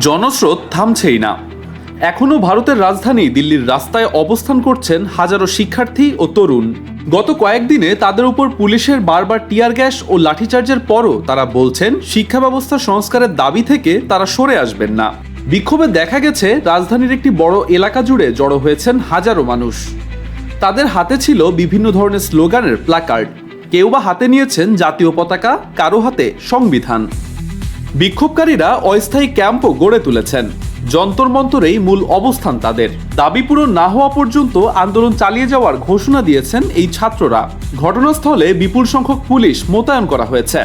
জনস্রোত থামছেই না। এখনও ভারতের রাজধানী দিল্লির রাস্তায় অবস্থান করছেন হাজারো শিক্ষার্থী ও তরুণ। গত কয়েকদিনে তাদের উপর পুলিশের বারবার টিয়ার গ্যাস ও লাঠিচার্জের পরও তারা বলছেন শিক্ষা ব্যবস্থা সংস্কারের দাবি থেকে তারা সরে আসবেন না। বিক্ষোভে দেখা গেছে রাজধানীর একটি বড় এলাকা জুড়ে জড়ো হয়েছেন হাজারো মানুষ। তাদের হাতে ছিল বিভিন্ন ধরনের স্লোগানের প্ল্যাকার্ড, কেউ বা হাতে নিয়েছেন জাতীয় পতাকা, কারো হাতে সংবিধান। বিক্ষোভকারীরা অস্থায়ী ক্যাম্পও গড়ে তুলেছেন। যন্তর মন্তরেই মূল অবস্থান তাদের। দাবি পূরণ না হওয়া পর্যন্ত আন্দোলন চালিয়ে যাওয়ার ঘোষণা দিয়েছেন এই ছাত্ররা। ঘটনাস্থলে বিপুল সংখ্যক পুলিশ মোতায়েন করা হয়েছে।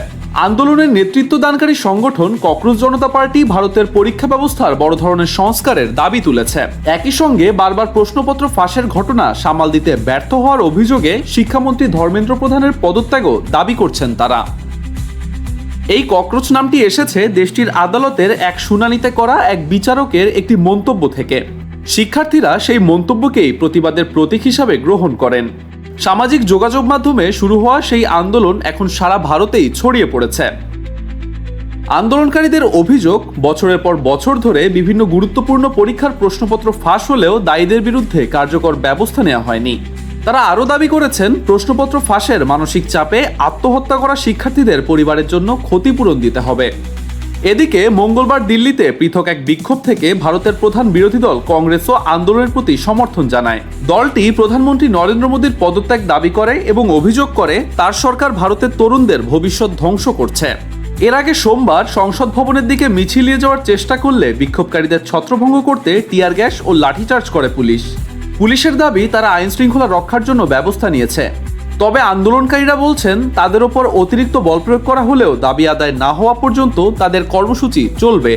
আন্দোলনের নেতৃত্বদানকারী সংগঠন ককরোচ জনতা পার্টি ভারতের পরীক্ষা ব্যবস্থার বড় ধরনের সংস্কারের দাবি তুলেছে। একই সঙ্গে বারবার প্রশ্নপত্র ফাঁসের ঘটনা সামাল দিতে ব্যর্থ হওয়ার অভিযোগে শিক্ষামন্ত্রী ধর্মেন্দ্র প্রধানের পদত্যাগও দাবি করছেন তারা। এই ককরোচ নামটি এসেছে দেশটির আদালতের এক শুনানিতে করা এক বিচারকের একটি মন্তব্য থেকে। শিক্ষার্থীরা সেই মন্তব্যকেই প্রতিবাদের প্রতীক হিসাবে গ্রহণ করেন। সামাজিক যোগাযোগ মাধ্যমে শুরু হওয়া সেই আন্দোলন এখন সারা ভারতেই ছড়িয়ে পড়েছে। আন্দোলনকারীদের অভিযোগ, বছরের পর বছর ধরে বিভিন্ন গুরুত্বপূর্ণ পরীক্ষার প্রশ্নপত্র ফাঁস হলেও দায়ীদের বিরুদ্ধে কার্যকর ব্যবস্থা নেওয়া হয়নি। তারা আরও দাবি করেছেন প্রশ্নপত্র ফাঁসের মানসিক চাপে আত্মহত্যা করা শিক্ষার্থীদের পরিবারের জন্য ক্ষতিপূরণ দিতে হবে। এদিকে মঙ্গলবার দিল্লিতে পৃথক এক বিক্ষোভ থেকে ভারতের প্রধান বিরোধী দল কংগ্রেসও আন্দোলনের প্রতি সমর্থন জানায়। দলটি প্রধানমন্ত্রী নরেন্দ্র মোদীর পদত্যাগ দাবি করে এবং অভিযোগ করে তার সরকার ভারতের তরুণদের ভবিষ্যৎ ধ্বংস করছে। এর আগে সোমবার সংসদ ভবনের দিকে মিছিল নিয়ে যাওয়ার চেষ্টা করলে বিক্ষোভকারীদের ছত্রভঙ্গ করতে টিয়ার গ্যাস ও লাঠিচার্জ করে পুলিশ। পুলিশের দাবি তারা আইন শৃঙ্খলা রক্ষার জন্য ব্যবস্থা নিয়েছে। তবে আন্দোলনকারীরা বলছেন তাদের ওপর অতিরিক্ত বল প্রয়োগ করা হলেও দাবি আদায় না হওয়া পর্যন্ত তাদের কর্মসূচি চলবে।